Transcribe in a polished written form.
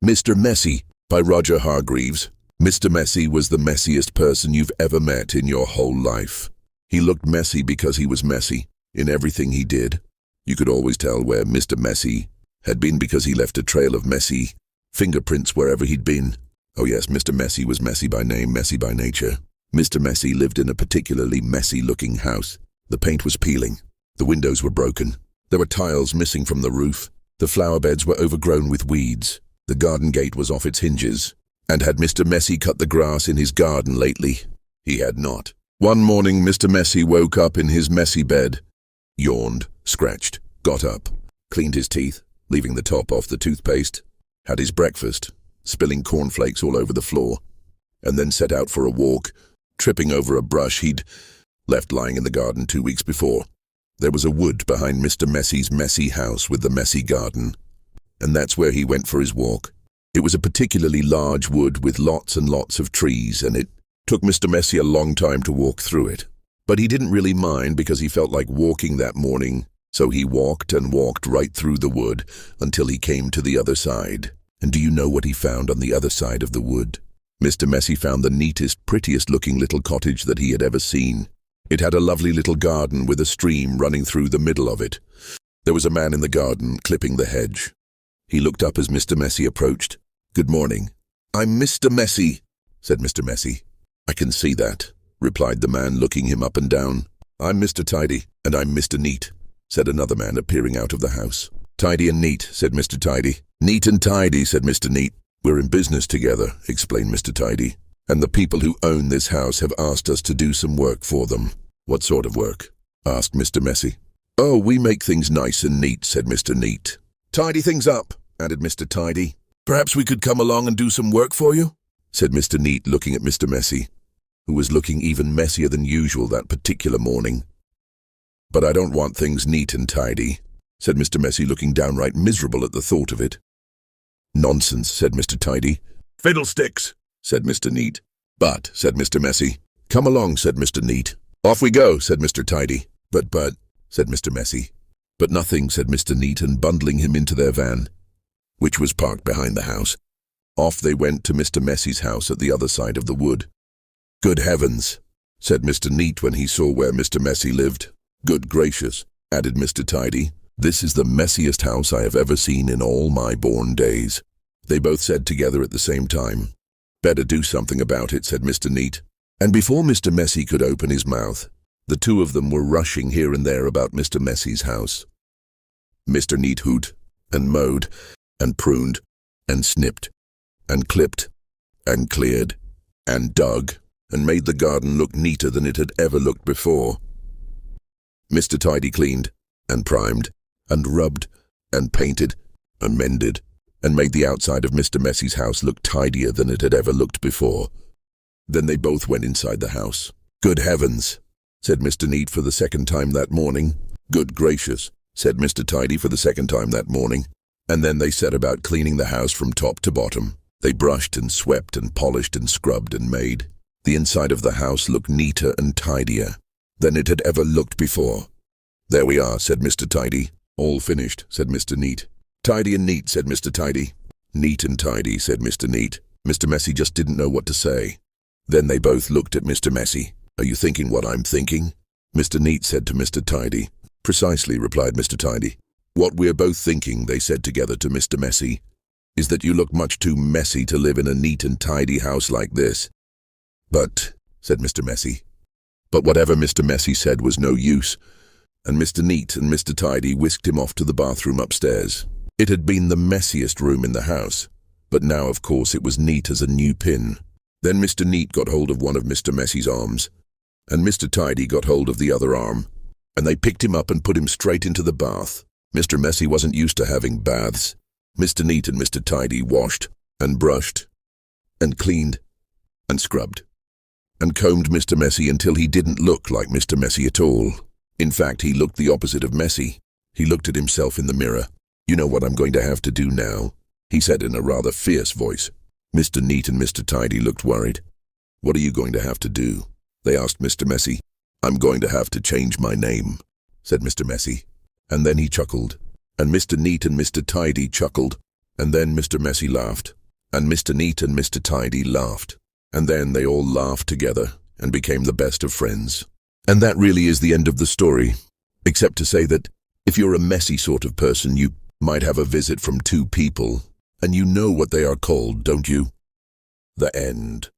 Mr. Messy by Roger Hargreaves. Mr. Messy was the messiest person you've ever met in your whole life. He looked messy because he was messy in everything he did. You could always tell where Mr. Messy had been because he left a trail of messy fingerprints wherever he'd been. Oh yes, Mr. Messy was messy by name, messy by nature. Mr. Messy lived in a particularly messy-looking house. The paint was peeling. The windows were broken. There were tiles missing from the roof. The flower beds were overgrown with weeds. The garden gate was off its hinges. And had Mr. Messy cut the grass in his garden lately? He had not. One morning, Mr. Messy woke up in his messy bed, yawned, scratched, got up, cleaned his teeth, leaving the top off the toothpaste, had his breakfast, spilling cornflakes all over the floor, and then set out for a walk, tripping over a brush he'd left lying in the garden 2 weeks before. There was a wood behind Mr. Messy's messy house with the messy garden, and that's where he went for his walk. It was a particularly large wood with lots and lots of trees, and it took Mr. Messy a long time to walk through it. But he didn't really mind because he felt like walking that morning, so he walked and walked right through the wood until he came to the other side. And do you know what he found on the other side of the wood? Mr. Messy found the neatest, prettiest-looking little cottage that he had ever seen. It had a lovely little garden with a stream running through the middle of it. There was a man in the garden clipping the hedge. He looked up as Mr. Messy approached. "Good morning." "I'm Mr. Messy," said Mr. Messy. "I can see that," replied the man, looking him up and down. "I'm Mr. Tidy, and I'm Mr. Neat," said another man, appearing out of the house. "Tidy and neat," said Mr. Tidy. "Neat and tidy," said Mr. Neat. "We're in business together," explained Mr. Tidy. "And the people who own this house have asked us to do some work for them." "What sort of work?" asked Mr. Messy. "Oh, we make things nice and neat," said Mr. Neat. "Tidy things up," added Mr. Tidy. "Perhaps we could come along and do some work for you?" said Mr. Neat, looking at Mr. Messy, who was looking even messier than usual that particular morning. "But I don't want things neat and tidy," said Mr. Messy, looking downright miserable at the thought of it. "Nonsense," said Mr. Tidy. "Fiddlesticks," said Mr. Neat. "But," said Mr. Messy. "Come along," said Mr. Neat. "Off we go," said Mr. Tidy. But, said Mr. Messy. "But nothing," said Mr. Neat, and bundling him into their van, which was parked behind the house, off they went to Mr. Messy's house at the other side of the wood. "Good heavens," said Mr. Neat when he saw where Mr. Messy lived. "Good gracious," added Mr. Tidy. "This is the messiest house I have ever seen in all my born days." They both said together at the same time. "Better do something about it," said Mr. Neat. And before Mr. Messy could open his mouth, the two of them were rushing here and there about Mr. Messy's house. Mr. Neat hoot and mowed and pruned and snipped and clipped and cleared and dug and made the garden look neater than it had ever looked before. Mr. Tidy cleaned and primed and rubbed and painted and mended and made the outside of Mr. Messy's house look tidier than it had ever looked before. Then they both went inside the house. "Good heavens," said Mr. Neat for the second time that morning. "Good gracious," said Mr. Tidy for the second time that morning. And then they set about cleaning the house from top to bottom. They brushed and swept and polished and scrubbed and made the inside of the house look neater and tidier than it had ever looked before. "There we are," said Mr. Tidy. "All finished," said Mr. Neat. "Tidy and neat," said Mr. Tidy. "Neat and tidy," said Mr. Neat. Mr. Messy just didn't know what to say. Then they both looked at Mr. Messy. "Are you thinking what I'm thinking?" Mr. Neat said to Mr. Tidy. "Precisely," replied Mr. Tidy. "What we're both thinking," they said together to Mr. Messy, "is that you look much too messy to live in a neat and tidy house like this." "But," said Mr. Messy. But whatever Mr. Messy said was no use, and Mr. Neat and Mr. Tidy whisked him off to the bathroom upstairs. It had been the messiest room in the house, but now of course it was neat as a new pin. Then Mr. Neat got hold of one of Mr. Messy's arms, and Mr. Tidy got hold of the other arm, and they picked him up and put him straight into the bath. Mr. Messy wasn't used to having baths. Mr. Neat and Mr. Tidy washed and brushed and cleaned and scrubbed and combed Mr. Messy until he didn't look like Mr. Messy at all. In fact, he looked the opposite of messy. He looked at himself in the mirror. "You know what I'm going to have to do now?" he said in a rather fierce voice. Mr. Neat and Mr. Tidy looked worried. "What are you going to have to do?" they asked Mr. Messy. "I'm going to have to change my name," said Mr. Messy. And then he chuckled, and Mr. Neat and Mr. Tidy chuckled, and then Mr. Messy laughed. And Mr. Neat and Mr. Tidy laughed. And then they all laughed together and became the best of friends. And that really is the end of the story. Except to say that if you're a messy sort of person, you might have a visit from two people. And you know what they are called, don't you? The end.